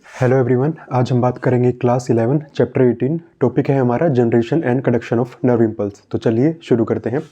Hello everyone, आज हम बात करेंगे क्लास 11 चैप्टर 18। टॉपिक है हमारा generation and conduction of nerve impulse. तो चलिए शुरू करते हैं।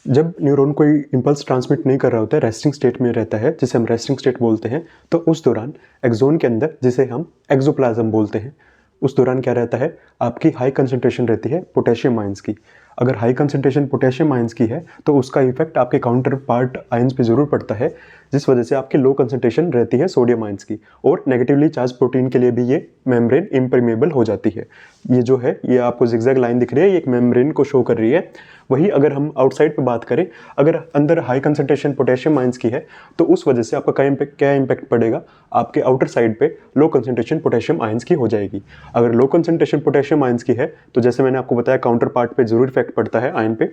जब न्यूरॉन कोई इम्पल्स ट्रांसमिट नहीं कर रहा होता है, रेस्टिंग स्टेट में रहता है, जिसे हम रेस्टिंग स्टेट बोलते हैं, तो उस दौरान एक्सोन के अंदर, जिसे हम एक्सोप्लाज्म बोलते हैं, उस दौरान क्या रहता है, आपकी हाई कंसंट्रेशन रहती है पोटेशियम आयंस की। अगर हाई कंसंट्रेशन पोटेशियम आयंस की है तो उसका इफेक्ट आपके काउंटर पार्ट आयंस पे ज़रूर पड़ता है, जिस वजह से आपकी लो कंसंट्रेशन रहती है सोडियम आयंस की, और नेगेटिवली चार्ज प्रोटीन के लिए भी ये मेम्ब्रेन इम्परमेबल हो जाती है। ये जो है, ये आपको जिगजैग लाइन दिख रही है, ये एक मेम्ब्रेन को शो कर रही है। वही अगर हम आउटसाइड पे बात करें, अगर अंदर हाई कंसंट्रेशन पोटेशियम आयंस की है तो उस वजह से आपका क्या इम्पैक्ट पड़ेगा, आपके आउटर साइड पे लो कंसंट्रेशन पोटेशियम आयंस की हो जाएगी। अगर लो कंसंट्रेशन पोटेशियम आयंस की है तो जैसे मैंने आपको बताया, काउंटर पार्ट पे जरूर इफेक्ट पड़ता है आयन पे,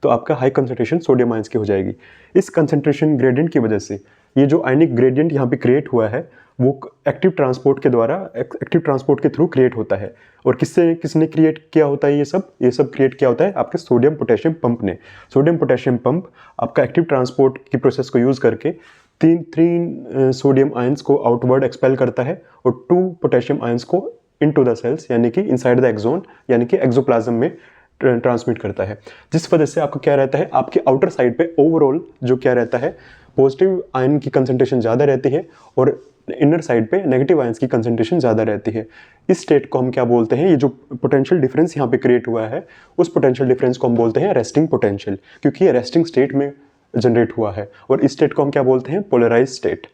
तो आपका हाई कंसंट्रेशन सोडियम आयंस की हो जाएगी। इस कंसंट्रेशन ग्रेडियंट की वजह से ये जो आयनिक ग्रेडियंट यहाँ पे क्रिएट हुआ है, वो एक्टिव ट्रांसपोर्ट के द्वारा, एक्टिव ट्रांसपोर्ट के थ्रू क्रिएट होता है। और किसने क्रिएट किया होता है? ये सब क्रिएट किया होता है आपके सोडियम पोटेशियम पंप ने। सोडियम पोटेशियम पंप आपका एक्टिव ट्रांसपोर्ट की प्रोसेस को यूज़ करके तीन सोडियम आयंस को आउटवर्ड एक्सपेल करता है और 2 पोटेशियम आयंस को इनटू द सेल्स, यानी कि इनसाइड द एक्सोन, यानी कि एक्सोप्लाज्म में ट्रांसमिट करता है। जिस वजह से आपका क्या रहता है, आपके आउटर साइड पे ओवरऑल जो क्या रहता है, पॉजिटिव आयन की कंसंट्रेशन ज़्यादा रहती है और इनर साइड पे नेगेटिव आयंस की कंसंट्रेशन ज़्यादा रहती है। इस स्टेट को हम क्या बोलते हैं, ये जो पोटेंशियल डिफरेंस यहाँ पे क्रिएट हुआ है, उस पोटेंशियल डिफरेंस को हम बोलते हैं रेस्टिंग पोटेंशियल, क्योंकि ये रेस्टिंग स्टेट में जनरेट हुआ है। और इस स्टेट को हम क्या बोलते हैं? Polarise state.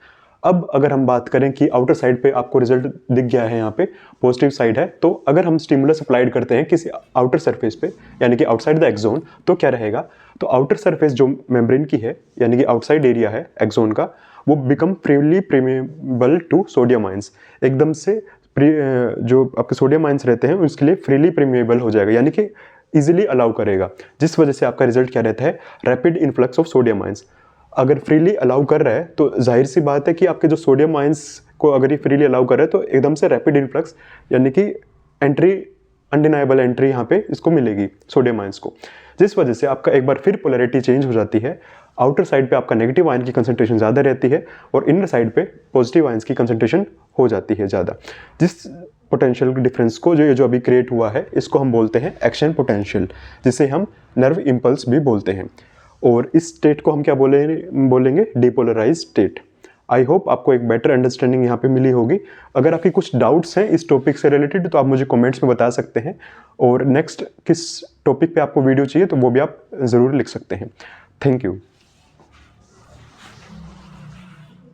अब अगर हम बात करें कि आउटर साइड पे आपको रिजल्ट दिख गया है, यहाँ पे पॉजिटिव साइड है, तो अगर हम स्टिमुलस अप्लाइड करते हैं किसी आउटर सरफेस पे, यानी कि आउटसाइड द एक्सोन, तो क्या रहेगा, तो आउटर सरफेस जो मेम्ब्रेन की है, यानी कि आउटसाइड एरिया है एक्सोन का, वो become freely permeable to sodium ions. एकदम से जो आपके सोडियम आयंस रहते हैं उसके लिए फ्रीली प्रीमेबल हो जाएगा, यानी कि इजीली अलाउ करेगा, जिस वजह से आपका रिजल्ट क्या रहता है, rapid influx of sodium ions. अगर फ्रीली अलाउ कर रहा है तो जाहिर सी बात है कि आपके जो सोडियम आयंस को अगर ये फ्रीली अलाउ कर रहा है तो एकदम से रैपिड इन्फ्लक्स, यानी कि एंट्री, अनडिनाइबल एंट्री यहाँ पे इसको मिलेगी सोडियम आयंस को, जिस वजह से आपका एक बार फिर पोलैरिटी चेंज हो जाती है। आउटर साइड पे आपका नेगेटिव आयन की कंसंट्रेशन ज़्यादा रहती है और इनर साइड पे पॉजिटिव आयंस की कंसंट्रेशन हो जाती है ज़्यादा। जिस पोटेंशियल डिफरेंस को जो अभी क्रिएट हुआ है, इसको हम बोलते हैं एक्शन पोटेंशियल, जिसे हम नर्व इम्पल्स भी बोलते हैं। और इस स्टेट को हम क्या बोलेंगे? Depolarise state. आई होप आपको एक बेटर अंडरस्टैंडिंग यहाँ पे मिली होगी। अगर आपकी कुछ डाउट्स हैं इस टॉपिक से रिलेटेड तो आप मुझे कमेंट्स में बता सकते हैं, और नेक्स्ट किस टॉपिक पे आपको वीडियो चाहिए तो वो भी आप ज़रूर लिख सकते हैं। Thank you.